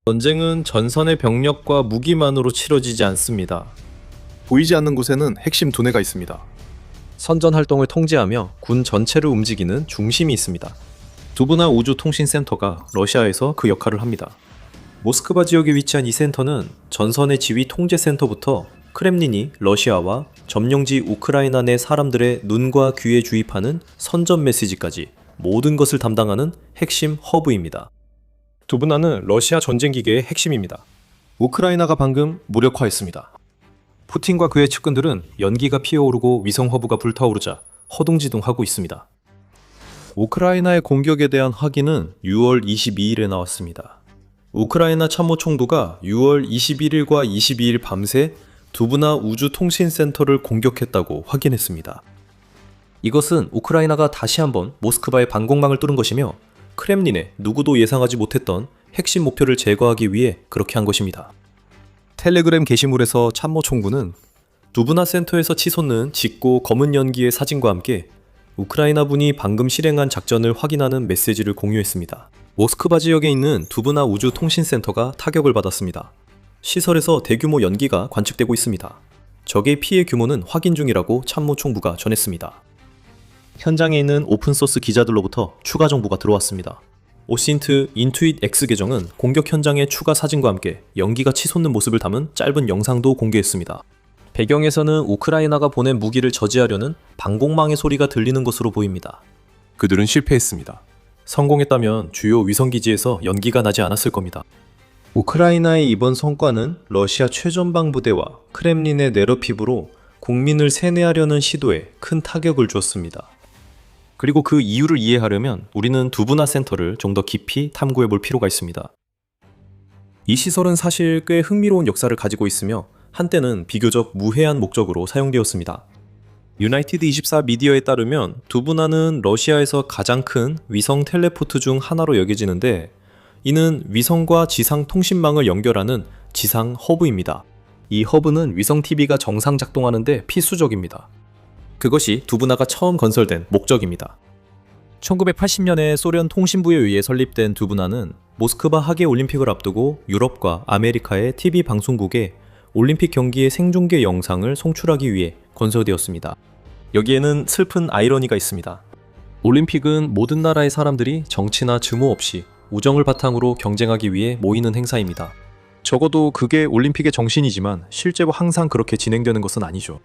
전쟁은 전선의 병력과 무기만으로 치러지지 않습니다. 보이지 않는 곳에는 핵심 두뇌가 있습니다. 선전 활동을 통제하며 군 전체를 움직이는 중심이 있습니다. 두부나 우주통신센터가 러시아에서 그 역할을 합니다. 모스크바 지역에 위치한 이 센터는 전선의 지휘 통제센터부터 크렘린이 러시아와 점령지 우크라이나 내 사람들의 눈과 귀에 주입하는 선전 메시지까지 모든 것을 담당하는 핵심 허브입니다. 두부나는 러시아 전쟁기계의 핵심입니다. 우크라이나가 방금 무력화했습니다. 푸틴과 그의 측근들은 연기가 피어오르고 위성 허브가 불타오르자 허둥지둥하고 있습니다. 우크라이나의 공격에 대한 확인은 6월 22일에 나왔습니다. 우크라이나 참모총도가 6월 21일과 22일 밤새 두부나 우주통신센터를 공격했다고 확인했습니다. 이것은 우크라이나가 다시 한번 모스크바의 방공망을 뚫은 것이며 크렘린에 누구도 예상하지 못했던 핵심 목표를 제거하기 위해 그렇게 한 것입니다. 텔레그램 게시물에서 참모총구는 두부나 센터에서 치솟는 짙고 검은 연기의 사진과 함께 우크라이나 군이 방금 실행한 작전을 확인하는 메시지를 공유했습니다. 모스크바 지역에 있는 두부나 우주통신센터가 타격을 받았습니다. 시설에서 대규모 연기가 관측되고 있습니다. 적의 피해 규모는 확인 중이라고 참모총부가 전했습니다. 현장에 있는 오픈소스 기자들로부터 추가 정보가 들어왔습니다. 오신트 인투잇 X 계정은 공격 현장의 추가 사진과 함께 연기가 치솟는 모습을 담은 짧은 영상도 공개했습니다. 배경에서는 우크라이나가 보낸 무기를 저지하려는 방공망의 소리가 들리는 것으로 보입니다. 그들은 실패했습니다. 성공했다면 주요 위성기지에서 연기가 나지 않았을 겁니다. 우크라이나의 이번 성과는 러시아 최전방 부대와 크렘린의 내러핍으로 국민을 세뇌하려는 시도에 큰 타격을 주었습니다. 그리고 그 이유를 이해하려면 우리는 두부나 센터를 좀 더 깊이 탐구해 볼 필요가 있습니다. 이 시설은 사실 꽤 흥미로운 역사를 가지고 있으며 한때는 비교적 무해한 목적으로 사용되었습니다. 유나이티드 24 미디어에 따르면 두부나는 러시아에서 가장 큰 위성 텔레포트 중 하나로 여겨지는데 이는 위성과 지상 통신망을 연결하는 지상 허브입니다. 이 허브는 위성 TV가 정상 작동하는데 필수적입니다. 그것이 두부나가 처음 건설된 목적입니다. 1980년에 소련 통신부에 의해 설립된 두부나는 모스크바 하계 올림픽을 앞두고 유럽과 아메리카의 TV 방송국에 올림픽 경기의 생중계 영상을 송출하기 위해 건설되었습니다. 여기에는 슬픈 아이러니가 있습니다. 올림픽은 모든 나라의 사람들이 정치나 증오 없이 우정을 바탕으로 경쟁하기 위해 모이는 행사입니다. 적어도 그게 올림픽의 정신이지만 실제로 항상 그렇게 진행되는 것은 아니죠.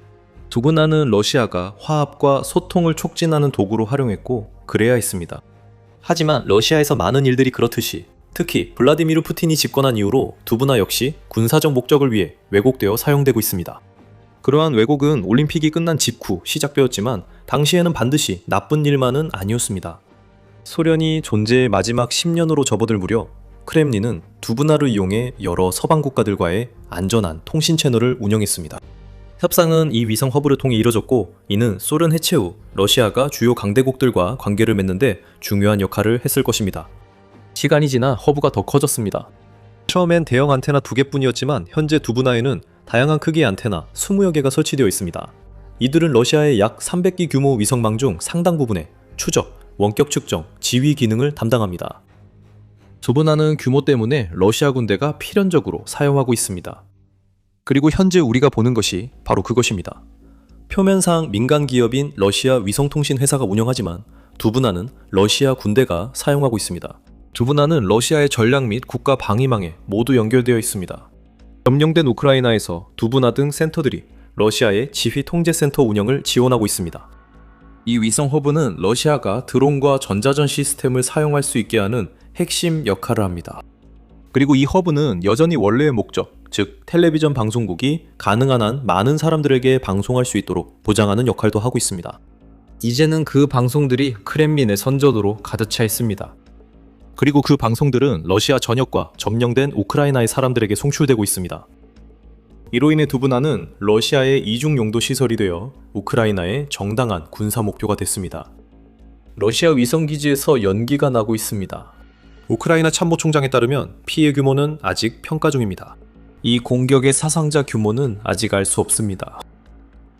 두부나는 러시아가 화합과 소통을 촉진하는 도구로 활용했고 그래야 했습니다. 하지만 러시아에서 많은 일들이 그렇듯이 특히 블라디미르 푸틴이 집권한 이후로 두부나 역시 군사적 목적을 위해 왜곡되어 사용되고 있습니다. 그러한 왜곡은 올림픽이 끝난 직후 시작되었지만 당시에는 반드시 나쁜 일만은 아니었습니다. 소련이 존재의 마지막 10년으로 접어들 무렵 크렘린은 두부나를 이용해 여러 서방 국가들과의 안전한 통신 채널을 운영했습니다. 협상은 이 위성 허브를 통해 이뤄졌고 이는 소련 해체 후 러시아가 주요 강대국들과 관계를 맺는데 중요한 역할을 했을 것입니다. 시간이 지나 허브가 더 커졌습니다. 처음엔 대형 안테나 2개뿐이었지만 현재 두부나에는 다양한 크기의 안테나 20여 개가 설치되어 있습니다. 이들은 러시아의 약 300기 규모 위성망 중 상당 부분에 추적, 원격 측정, 지휘 기능을 담당합니다. 두부나는 규모 때문에 러시아 군대가 필연적으로 사용하고 있습니다. 그리고 현재 우리가 보는 것이 바로 그것입니다. 표면상 민간 기업인 러시아 위성통신 회사가 운영하지만 두부나는 러시아 군대가 사용하고 있습니다. 두부나는 러시아의 전략 및 국가 방위망에 모두 연결되어 있습니다. 점령된 우크라이나에서 두부나 등 센터들이 러시아의 지휘 통제센터 운영을 지원하고 있습니다. 이 위성 허브는 러시아가 드론과 전자전 시스템을 사용할 수 있게 하는 핵심 역할을 합니다. 그리고 이 허브는 여전히 원래의 목적, 즉 텔레비전 방송국이 가능한 한 많은 사람들에게 방송할 수 있도록 보장하는 역할도 하고 있습니다. 이제는 그 방송들이 크렘린의 선전으로 가득 차 있습니다. 그리고 그 방송들은 러시아 전역과 점령된 우크라이나의 사람들에게 송출되고 있습니다. 이로 인해 두부나는 러시아의 이중 용도 시설이 되어 우크라이나의 정당한 군사 목표가 됐습니다. 러시아 위성기지에서 연기가 나고 있습니다. 우크라이나 참모총장에 따르면 피해 규모는 아직 평가 중입니다. 이 공격의 사상자 규모는 아직 알 수 없습니다.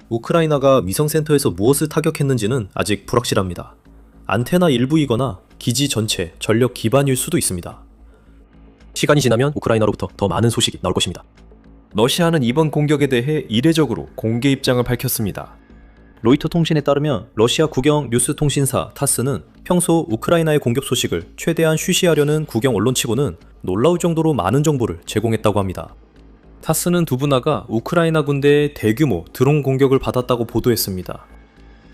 우크라이나가 위성센터에서 무엇을 타격했는지는 아직 불확실합니다. 안테나 일부이거나 기지 전체 전력 기반일 수도 있습니다. 시간이 지나면 우크라이나로부터 더 많은 소식이 나올 것입니다. 러시아는 이번 공격에 대해 이례적으로 공개 입장을 밝혔습니다. 로이터 통신에 따르면 러시아 국영 뉴스 통신사 타스는 평소 우크라이나의 공격 소식을 최대한 쉬쉬하려는 국영 언론치고는 놀라울 정도로 많은 정보를 제공했다고 합니다. 타스는 두부나가 우크라이나 군대의 대규모 드론 공격을 받았다고 보도했습니다.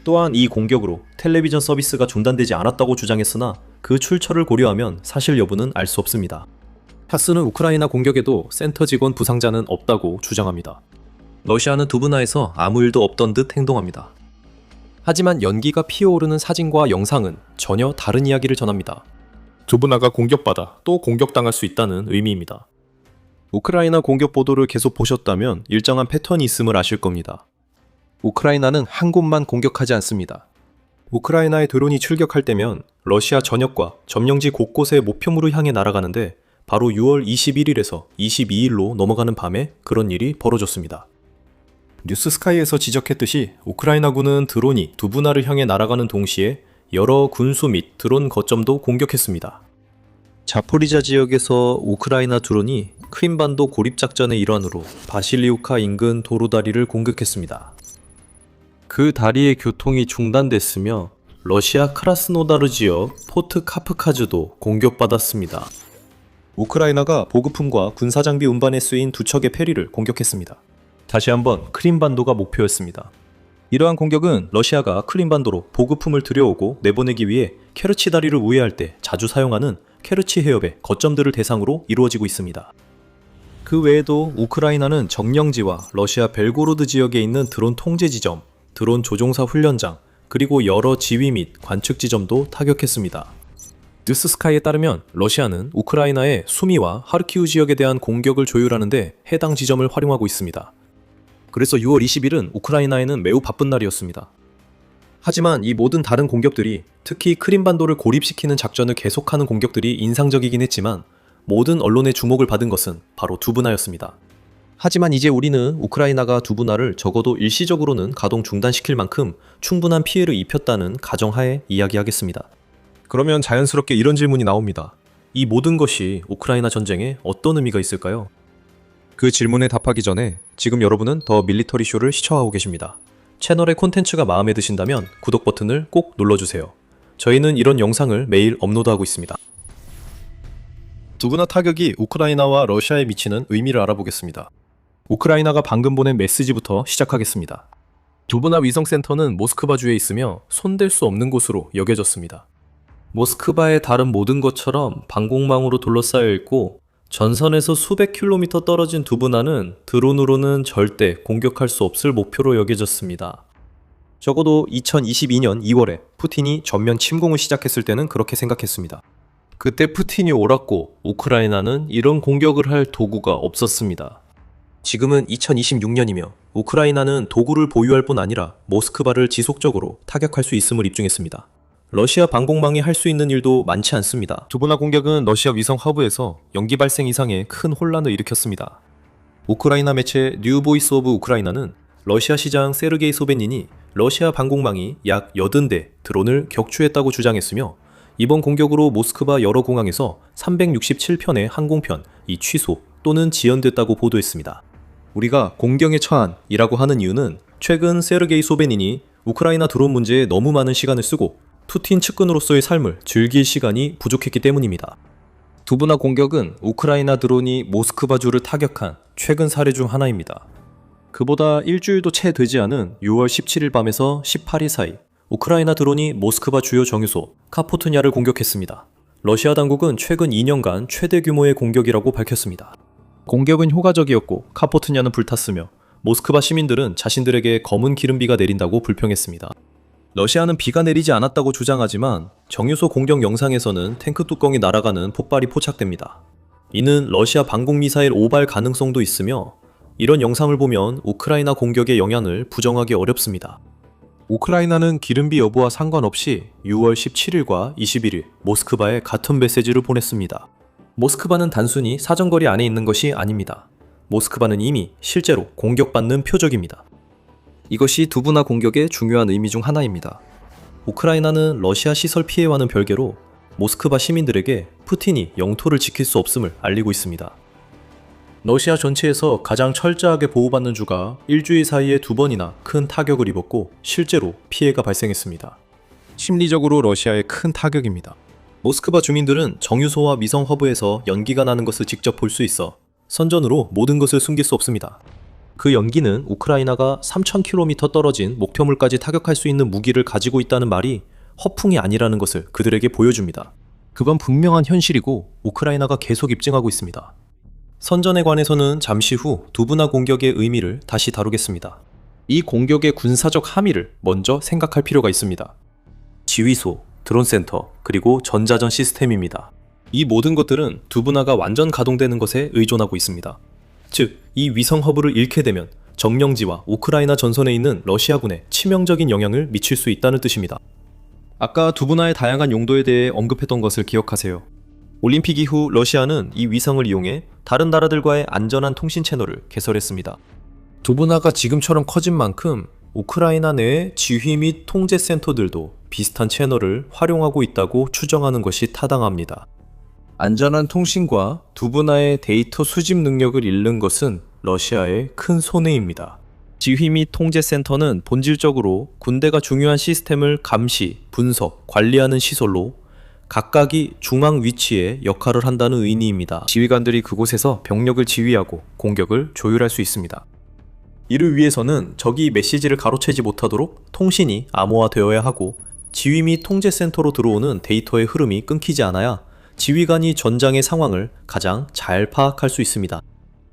또한 이 공격으로 텔레비전 서비스가 중단되지 않았다고 주장했으나 그 출처를 고려하면 사실 여부는 알 수 없습니다. 타스는 우크라이나 공격에도 센터 직원 부상자는 없다고 주장합니다. 러시아는 두부나에서 아무 일도 없던 듯 행동합니다. 하지만 연기가 피어오르는 사진과 영상은 전혀 다른 이야기를 전합니다. 두부나가 공격받아 또 공격당할 수 있다는 의미입니다. 우크라이나 공격 보도를 계속 보셨다면 일정한 패턴이 있음을 아실 겁니다. 우크라이나는 한 곳만 공격하지 않습니다. 우크라이나의 드론이 출격할 때면 러시아 전역과 점령지 곳곳의 목표물을 향해 날아가는데 바로 6월 21일에서 22일로 넘어가는 밤에 그런 일이 벌어졌습니다. 뉴스스카이에서 지적했듯이 우크라이나군은 드론이 두부나를 향해 날아가는 동시에 여러 군수 및 드론 거점도 공격했습니다. 자포리자 지역에서 우크라이나 드론이 크림반도 고립작전의 일환으로 바실리우카 인근 도로다리를 공격했습니다. 그 다리의 교통이 중단됐으며 러시아 크라스노다르 지역 포트 카프카즈도 공격받았습니다. 우크라이나가 보급품과 군사장비 운반에 쓰인 두 척의 페리를 공격했습니다. 다시 한번 크림반도가 목표였습니다. 이러한 공격은 러시아가 크림반도로 보급품을 들여오고 내보내기 위해 케르치 다리를 우회할 때 자주 사용하는 케르치 해협의 거점들을 대상으로 이루어지고 있습니다. 그 외에도 우크라이나는 정령지와 러시아 벨고로드 지역에 있는 드론 통제 지점, 드론 조종사 훈련장, 그리고 여러 지휘 및 관측 지점도 타격했습니다. 뉴스스카이에 따르면 러시아는 우크라이나의 수미와 하르키우 지역에 대한 공격을 조율하는데 해당 지점을 활용하고 있습니다. 그래서 6월 20일은 우크라이나에는 매우 바쁜 날이었습니다. 하지만 이 모든 다른 공격들이, 특히 크림반도를 고립시키는 작전을 계속하는 공격들이 인상적이긴 했지만 모든 언론의 주목을 받은 것은 바로 두부나였습니다. 하지만 이제 우리는 우크라이나가 두부나를 적어도 일시적으로는 가동 중단시킬 만큼 충분한 피해를 입혔다는 가정하에 이야기하겠습니다. 그러면 자연스럽게 이런 질문이 나옵니다. 이 모든 것이 우크라이나 전쟁에 어떤 의미가 있을까요? 그 질문에 답하기 전에 지금 여러분은 더 밀리터리 쇼를 시청하고 계십니다. 채널의 콘텐츠가 마음에 드신다면 구독 버튼을 꼭 눌러주세요. 저희는 이런 영상을 매일 업로드하고 있습니다. 두부나 타격이 우크라이나와 러시아에 미치는 의미를 알아보겠습니다. 우크라이나가 방금 보낸 메시지부터 시작하겠습니다. 두부나 위성센터는 모스크바 주에 있으며 손댈 수 없는 곳으로 여겨졌습니다. 모스크바의 다른 모든 것처럼 방공망으로 둘러싸여 있고 전선에서 수백 킬로미터 떨어진 두부나는 드론으로는 절대 공격할 수 없을 목표로 여겨졌습니다. 적어도 2022년 2월에 푸틴이 전면 침공을 시작했을 때는 그렇게 생각했습니다. 그때 푸틴이 옳았고 우크라이나는 이런 공격을 할 도구가 없었습니다. 지금은 2026년이며 우크라이나는 도구를 보유할 뿐 아니라 모스크바를 지속적으로 타격할 수 있음을 입증했습니다. 러시아 방공망이 할 수 있는 일도 많지 않습니다. 두부나 공격은 러시아 위성 허브에서 연기 발생 이상의 큰 혼란을 일으켰습니다. 우크라이나 매체 뉴보이스 오브 우크라이나는 러시아 시장 세르게이 소베닌이 러시아 방공망이 약 80대 드론을 격추했다고 주장했으며 이번 공격으로 모스크바 여러 공항에서 367편의 항공편이 취소 또는 지연됐다고 보도했습니다. 우리가 공경에 처한이라고 하는 이유는 최근 세르게이 소베닌이 우크라이나 드론 문제에 너무 많은 시간을 쓰고 푸틴 측근으로서의 삶을 즐길 시간이 부족했기 때문입니다. 두부나 공격은 우크라이나 드론이 모스크바주를 타격한 최근 사례 중 하나입니다. 그보다 일주일도 채 되지 않은 6월 17일 밤에서 18일 사이 우크라이나 드론이 모스크바 주요 정유소 카포트냐를 공격했습니다. 러시아 당국은 최근 2년간 최대 규모의 공격이라고 밝혔습니다. 공격은 효과적이었고 카포트냐는 불탔으며 모스크바 시민들은 자신들에게 검은 기름비가 내린다고 불평했습니다. 러시아는 비가 내리지 않았다고 주장하지만 정유소 공격 영상에서는 탱크 뚜껑이 날아가는 폭발이 포착됩니다. 이는 러시아 방공미사일 오발 가능성도 있으며 이런 영상을 보면 우크라이나 공격의 영향을 부정하기 어렵습니다. 우크라이나는 기름비 여부와 상관없이 6월 17일과 21일 모스크바에 같은 메시지를 보냈습니다. 모스크바는 단순히 사정거리 안에 있는 것이 아닙니다. 모스크바는 이미 실제로 공격받는 표적입니다. 이것이 두부나 공격의 중요한 의미 중 하나입니다. 우크라이나는 러시아 시설 피해와는 별개로 모스크바 시민들에게 푸틴이 영토를 지킬 수 없음을 알리고 있습니다. 러시아 전체에서 가장 철저하게 보호받는 주가 일주일 사이에 2번이나 큰 타격을 입었고 실제로 피해가 발생했습니다. 심리적으로 러시아의 큰 타격입니다. 모스크바 주민들은 정유소와 위성 허브에서 연기가 나는 것을 직접 볼 수 있어 선전으로 모든 것을 숨길 수 없습니다. 그 연기는 우크라이나가 3,000km 떨어진 목표물까지 타격할 수 있는 무기를 가지고 있다는 말이 허풍이 아니라는 것을 그들에게 보여줍니다. 그건 분명한 현실이고 우크라이나가 계속 입증하고 있습니다. 선전에 관해서는 잠시 후 두부나 공격의 의미를 다시 다루겠습니다. 이 공격의 군사적 함의를 먼저 생각할 필요가 있습니다. 지휘소, 드론센터, 그리고 전자전 시스템입니다. 이 모든 것들은 두부나가 완전 가동되는 것에 의존하고 있습니다. 즉, 이 위성 허브를 잃게 되면 점령지와 우크라이나 전선에 있는 러시아군에 치명적인 영향을 미칠 수 있다는 뜻입니다. 아까 두부나의 다양한 용도에 대해 언급했던 것을 기억하세요. 올림픽 이후 러시아는 이 위성을 이용해 다른 나라들과의 안전한 통신 채널을 개설했습니다. 두부나가 지금처럼 커진 만큼 우크라이나 내의 지휘 및 통제 센터들도 비슷한 채널을 활용하고 있다고 추정하는 것이 타당합니다. 안전한 통신과 두부나의 데이터 수집 능력을 잃는 것은 러시아의 큰 손해입니다. 지휘 및 통제 센터는 본질적으로 군대가 중요한 시스템을 감시, 분석, 관리하는 시설로 각각이 중앙 위치에 역할을 한다는 의미입니다. 지휘관들이 그곳에서 병력을 지휘하고 공격을 조율할 수 있습니다. 이를 위해서는 적이 메시지를 가로채지 못하도록 통신이 암호화되어야 하고 지휘 및 통제 센터로 들어오는 데이터의 흐름이 끊기지 않아야 지휘관이 전장의 상황을 가장 잘 파악할 수 있습니다.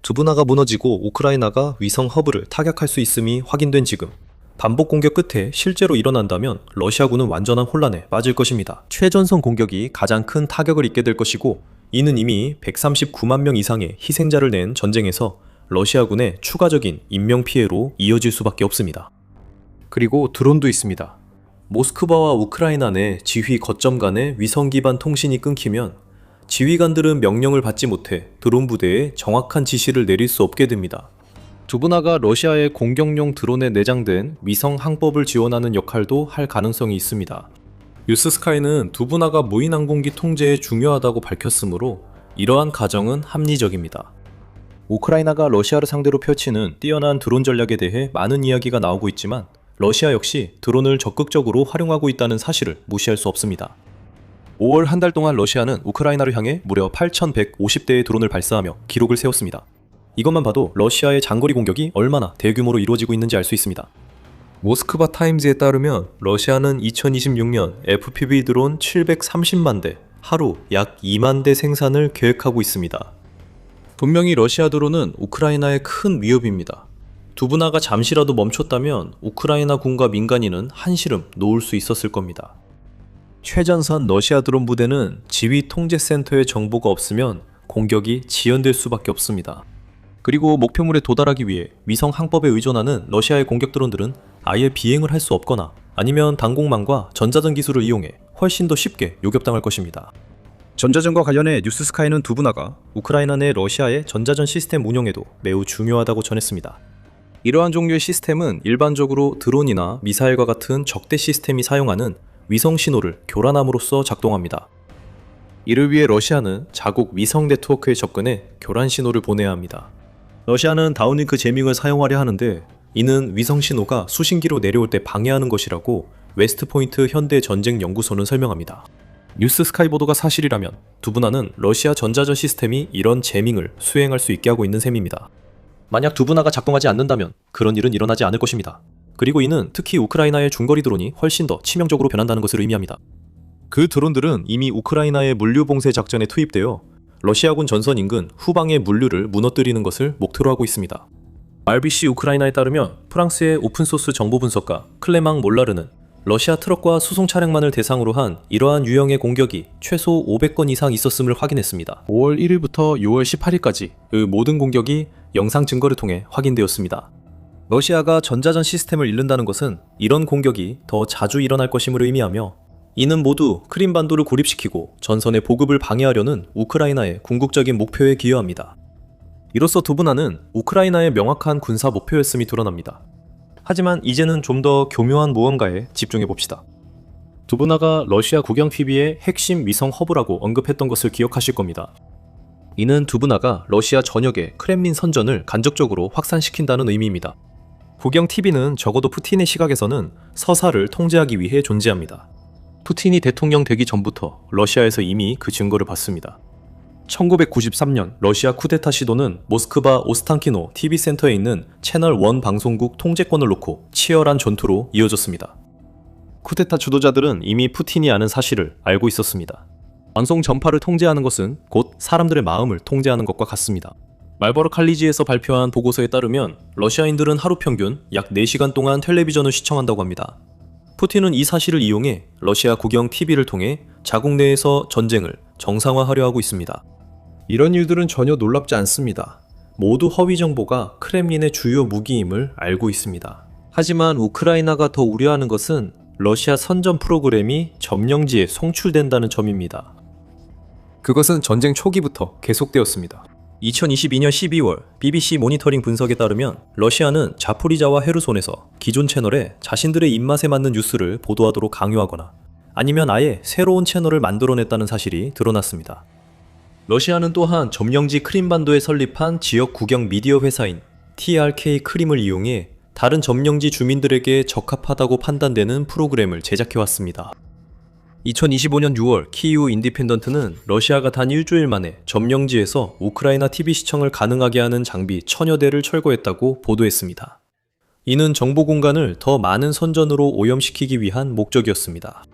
두부나가 무너지고 우크라이나가 위성 허브를 타격할 수 있음이 확인된 지금 반복 공격 끝에 실제로 일어난다면 러시아군은 완전한 혼란에 빠질 것입니다. 최전선 공격이 가장 큰 타격을 입게 될 것이고 이는 이미 139만 명 이상의 희생자를 낸 전쟁에서 러시아군의 추가적인 인명피해로 이어질 수밖에 없습니다. 그리고 드론도 있습니다. 모스크바와 우크라이나 내 지휘 거점 간의 위성 기반 통신이 끊기면 지휘관들은 명령을 받지 못해 드론 부대에 정확한 지시를 내릴 수 없게 됩니다. 두부나가 러시아의 공격용 드론에 내장된 위성 항법을 지원하는 역할도 할 가능성이 있습니다. 뉴스스카이는 두부나가 무인 항공기 통제에 중요하다고 밝혔으므로 이러한 가정은 합리적입니다. 우크라이나가 러시아를 상대로 펼치는 뛰어난 드론 전략에 대해 많은 이야기가 나오고 있지만 러시아 역시 드론을 적극적으로 활용하고 있다는 사실을 무시할 수 없습니다. 5월 한 달 동안 러시아는 우크라이나를 향해 무려 8,150대의 드론을 발사하며 기록을 세웠습니다. 이것만 봐도 러시아의 장거리 공격이 얼마나 대규모로 이루어지고 있는지 알 수 있습니다. 모스크바 타임즈에 따르면 러시아는 2026년 FPV 드론 730만 대, 하루 약 2만 대 생산을 계획하고 있습니다. 분명히 러시아 드론은 우크라이나의 큰 위협입니다. 두부나가 잠시라도 멈췄다면 우크라이나 군과 민간인은 한시름 놓을 수 있었을 겁니다. 최전선 러시아 드론 부대는 지휘 통제 센터의 정보가 없으면 공격이 지연될 수밖에 없습니다. 그리고 목표물에 도달하기 위해 위성 항법에 의존하는 러시아의 공격 드론들은 아예 비행을 할 수 없거나 아니면 당공망과 전자전 기술을 이용해 훨씬 더 쉽게 요격당할 것입니다. 전자전과 관련해 뉴스스카이는 두부나가 우크라이나 내 러시아의 전자전 시스템 운영에도 매우 중요하다고 전했습니다. 이러한 종류의 시스템은 일반적으로 드론이나 미사일과 같은 적대 시스템이 사용하는 위성 신호를 교란함으로써 작동합니다. 이를 위해 러시아는 자국 위성 네트워크에 접근해 교란 신호를 보내야 합니다. 러시아는 다운링크 제밍을 사용하려 하는데 이는 위성 신호가 수신기로 내려올 때 방해하는 것이라고 웨스트포인트 현대전쟁연구소는 설명합니다. 뉴스스카이 보도가 사실이라면 두부나는 러시아 전자전 시스템이 이런 제밍을 수행할 수 있게 하고 있는 셈입니다. 만약 두부나가 작동하지 않는다면 그런 일은 일어나지 않을 것입니다. 그리고 이는 특히 우크라이나의 중거리 드론이 훨씬 더 치명적으로 변한다는 것을 의미합니다. 그 드론들은 이미 우크라이나의 물류 봉쇄 작전에 투입되어 러시아군 전선 인근 후방의 물류를 무너뜨리는 것을 목표로 하고 있습니다. RBC 우크라이나에 따르면 프랑스의 오픈소스 정보 분석가 클레망 몰라르는 러시아 트럭과 수송 차량만을 대상으로 한 이러한 유형의 공격이 최소 500건 이상 있었음을 확인했습니다. 5월 1일부터 6월 18일까지 그 모든 공격이 영상 증거를 통해 확인되었습니다. 러시아가 전자전 시스템을 잃는다는 것은 이런 공격이 더 자주 일어날 것임을 의미하며 이는 모두 크림반도를 고립시키고 전선의 보급을 방해하려는 우크라이나의 궁극적인 목표에 기여합니다. 이로써 두부나는 우크라이나의 명확한 군사 목표였음이 드러납니다. 하지만 이제는 좀 더 교묘한 무언가에 집중해봅시다. 두부나가 러시아 국영 TV의 핵심 위성 허브라고 언급했던 것을 기억하실 겁니다. 이는 두부나가 러시아 전역의 크렘린 선전을 간접적으로 확산시킨다는 의미입니다. 국영 TV는 적어도 푸틴의 시각에서는 서사를 통제하기 위해 존재합니다. 푸틴이 대통령 되기 전부터 러시아에서 이미 그 증거를 봤습니다. 1993년 러시아 쿠데타 시도는 모스크바 오스탄키노 TV센터에 있는 채널 1 방송국 통제권을 놓고 치열한 전투로 이어졌습니다. 쿠데타 주도자들은 이미 푸틴이 아는 사실을 알고 있었습니다. 방송 전파를 통제하는 것은 곧 사람들의 마음을 통제하는 것과 같습니다. 말버러 칼리지에서 발표한 보고서에 따르면 러시아인들은 하루 평균 약 4시간 동안 텔레비전을 시청한다고 합니다. 푸틴은 이 사실을 이용해 러시아 국영 TV를 통해 자국 내에서 전쟁을 정상화하려 하고 있습니다. 이런 일들은 전혀 놀랍지 않습니다. 모두 허위 정보가 크렘린의 주요 무기임을 알고 있습니다. 하지만 우크라이나가 더 우려하는 것은 러시아 선전 프로그램이 점령지에 송출된다는 점입니다. 그것은 전쟁 초기부터 계속되었습니다. 2022년 12월 BBC 모니터링 분석에 따르면 러시아는 자포리자와 헤르손에서 기존 채널에 자신들의 입맛에 맞는 뉴스를 보도하도록 강요하거나 아니면 아예 새로운 채널을 만들어냈다는 사실이 드러났습니다. 러시아는 또한 점령지 크림반도에 설립한 지역 국영 미디어 회사인 TRK 크림을 이용해 다른 점령지 주민들에게 적합하다고 판단되는 프로그램을 제작해왔습니다. 2025년 6월 키이우 인디펜던트는 러시아가 단 일주일 만에 점령지에서 우크라이나 TV 시청을 가능하게 하는 장비 1000여 대를 철거했다고 보도했습니다. 이는 정보 공간을 더 많은 선전으로 오염시키기 위한 목적이었습니다.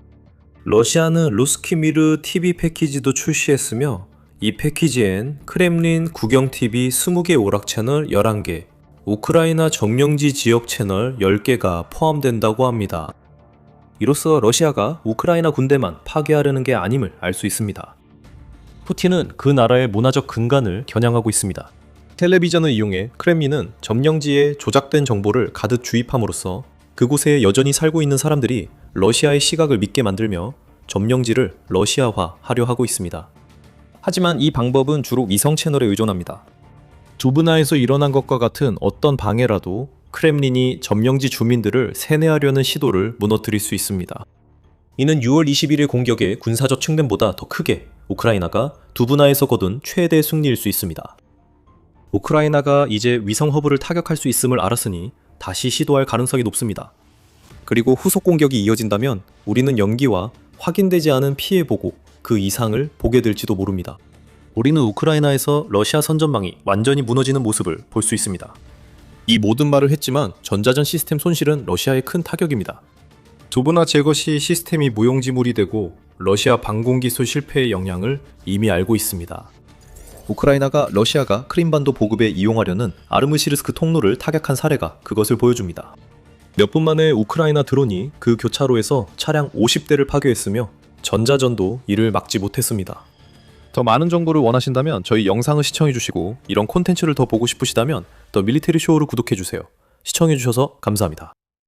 러시아는 루스키미르 TV 패키지도 출시했으며 이 패키지엔 크렘린 국영 TV 20개 오락 채널 11개, 우크라이나 점령지 지역 채널 10개가 포함된다고 합니다. 이로써 러시아가 우크라이나 군대만 파괴하려는 게 아님을 알 수 있습니다. 푸틴은 그 나라의 문화적 근간을 겨냥하고 있습니다. 텔레비전을 이용해 크렘린은 점령지에 조작된 정보를 가득 주입함으로써 그곳에 여전히 살고 있는 사람들이 러시아의 시각을 믿게 만들며 점령지를 러시아화 하려 하고 있습니다. 하지만 이 방법은 주로 위성 채널에 의존합니다. 두부나에서 일어난 것과 같은 어떤 방해라도 크렘린이 점령지 주민들을 세뇌하려는 시도를 무너뜨릴 수 있습니다. 이는 6월 21일 공격의 군사적 측면보다 더 크게 우크라이나가 두부나에서 거둔 최대 승리일 수 있습니다. 우크라이나가 이제 위성 허브를 타격할 수 있음을 알았으니 다시 시도할 가능성이 높습니다. 그리고 후속 공격이 이어진다면 우리는 연기와 확인되지 않은 피해 보고 그 이상을 보게 될지도 모릅니다. 우리는 우크라이나에서 러시아 선전망이 완전히 무너지는 모습을 볼 수 있습니다. 이 모든 말을 했지만 전자전 시스템 손실은 러시아의 큰 타격입니다. 두부나 제거 시 시스템이 무용지물이 되고 러시아 방공기술 실패의 영향을 이미 알고 있습니다. 우크라이나가 러시아가 크림반도 보급에 이용하려는 아르무시르스크 통로를 타격한 사례가 그것을 보여줍니다. 몇 분 만에 우크라이나 드론이 그 교차로에서 차량 50대를 파괴했으며 전자전도 이를 막지 못했습니다. 더 많은 정보를 원하신다면 저희 영상을 시청해주시고 이런 콘텐츠를 더 보고 싶으시다면 더 밀리터리 쇼를 구독해주세요. 시청해주셔서 감사합니다.